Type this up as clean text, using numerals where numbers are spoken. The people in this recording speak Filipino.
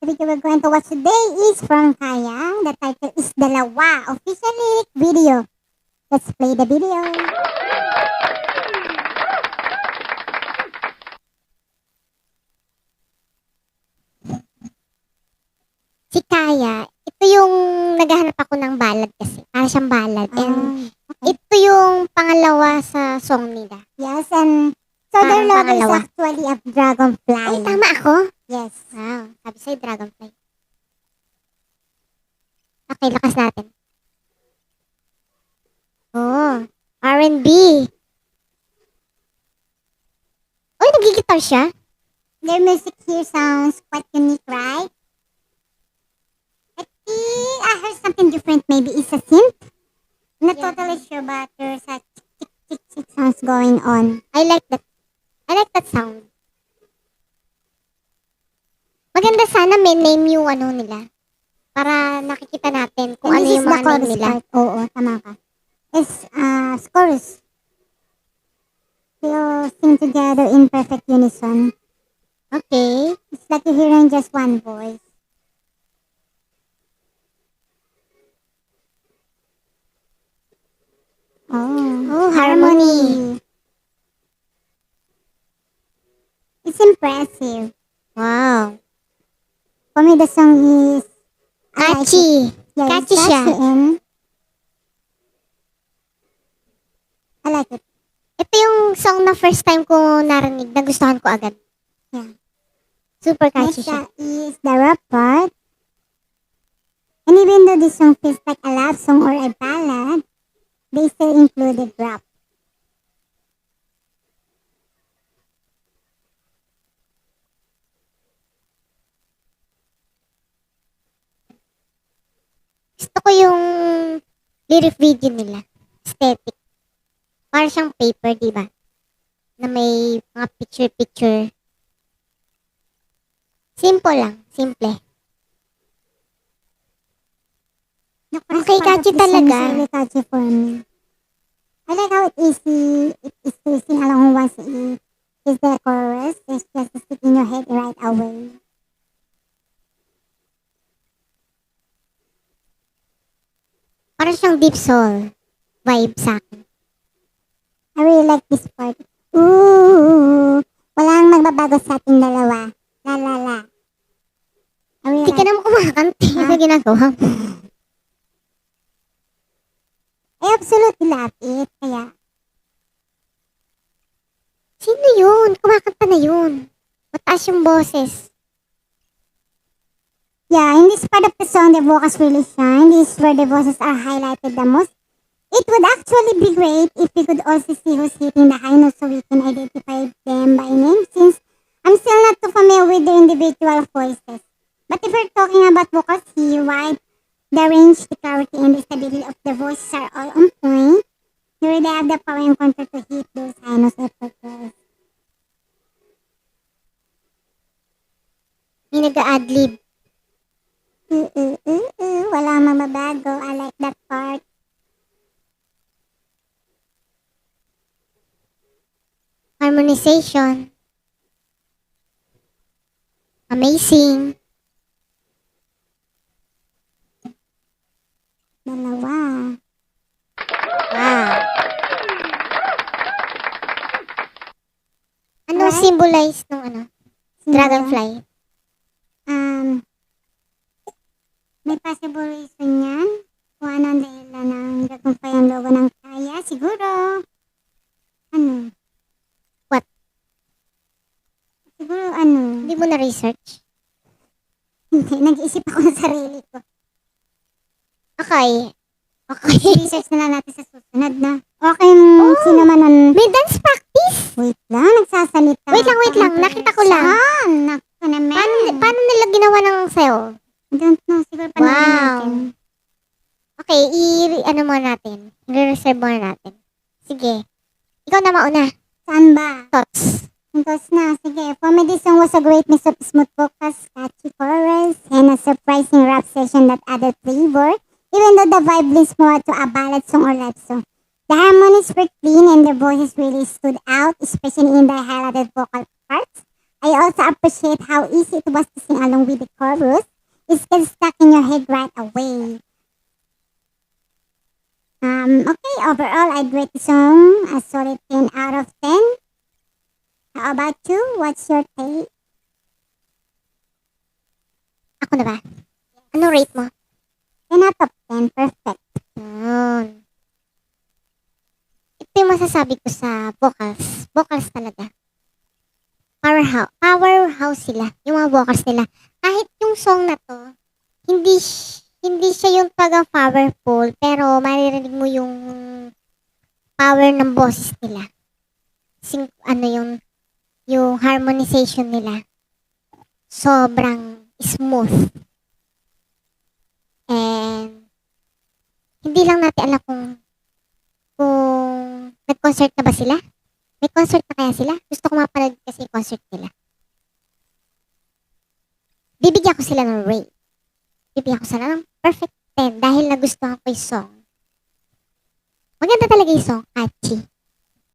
The video we're going to watch today is from Kaya. The title is Dalawa, official lyric video. Let's play the video. Si Kaya, ito yung naghahanap ako ng ballad kasi. Para siyang ballad. And Okay. ito yung pangalawa sa song nila. Yes, and so their Parang logo is pangalawa. actually a dragonfly. Ay, tama ako? Yes. Wow, sabi sa'yo, dragonfly. Okay, lakas natin. Oh, R&B. Uy, nagigitar siya. Their music here sounds quite unique, right? I think I heard something different. Maybe it's a synth. I'm not Yeah. totally sure, but there's a tick, tick, tick sounds going on. I like that. I like that sound. Maganda sana may name yung ano nila. Para nakikita natin kung And ano this yung is the mga name chorus nila. part. Oo, tama ka. It's chorus. They all sing together in perfect unison. Okay. It's like you're hearing just one voice. Oh, harmony. It's impressive. Wow. For me, the song is I like it. Catchy. Yeah, it's Catchy siya. and I like it. Ito yung song na first time ko narinig, nagustuhan ko agad. Yeah. Super catchy Next siya. is the rap part. And even though this song feels like a love song or a ballad, they still included rap. Gusto ko yung lyric video nila. Aesthetic. Para siyang paper, di ba? Na may mga picture-picture. Simple lang. Simple. The first Okay, part of catchy the song talaga. is really catchy for me. I like how it is to sing along once it is the chorus. It's just to stick in your head right away. Para siyang deep soul vibe sa akin. I really like this part. Ooh, walang magbabago sa ating dalawa. La la la. I really Hindi ka like. naman kumakante. Ah. Ano ginagawa mo? I absolutely love it. Kaya, Sino yun? Kumakanta na yun. Mataas yung boses. yeah, in this part of the song, the vocals really shine. This is where the voices are highlighted the most. It would actually be great if we could also see who's hitting the high notes so we can identify them by name, since I'm still not too familiar with the individual voices. But if we're talking about vocals here, right, the range, the clarity, and the stability of the voices are all on point. You really have the power and control to hit those high notes effortless. May nag-a-adlib. Wala mababago. I like that part. Harmonization. Amazing. Dalawa. Wow. Ano Alright. symbolize nung ano? Dragonfly. May possible reason yan. Kung ano ang dahilan ng dragonfly ang logo ng Kaya. Siguro. Ano? What? Siguro ano? Hindi mo na-research? Hindi. Nag-iisip ako ng sarili ko. Okay. Okay. Research na lang natin sa susunod na. Okay, sino man ang... May dance practice. Wait lang, nagsasalita. Wait lang. Nakita ko lang. Naku naman. Paano nila ginawa ng sayo? I don't know. Siguro panoorin Wow. natin. Okay, ano muna natin. I-reserve muna natin. Sige. Ikaw na mauna. Saan ba? Thoughts. Tapos na, sige. For me, this song was a great mix of smooth vocals, catchy chorus, and a surprising rap session that added flavor, even though the vibe leans more to a ballad song or love song. The harmonies were clean and the voices really stood out, especially in the highlighted vocal parts. I also appreciate how easy it was to sing along with the chorus. It gets stuck in your head right away. Okay, overall, I'd rate the song a solid 10 out of 10. How about you? What's your take? Ako na ba? Ano rate mo? 10 out of 10, perfect. Yun. Ito yung masasabi ko sa vocals. Vocals talaga. Powerhouse sila. Yung mga vocals nila. Kahit yung song na to, hindi siya yung tagang powerful, pero maririnig mo yung power ng boses nila. Yung harmonization nila. Sobrang smooth. And, hindi lang natin alam kung nag-concert na ba sila? May concert na kaya sila? Gusto ko mapanood kasi yung concert nila. Bibigyan ko sila ng rate. Bibigyan ko sila ng perfect 10 dahil nagustuhan ko yung song. Maganda talaga yung song, catchy.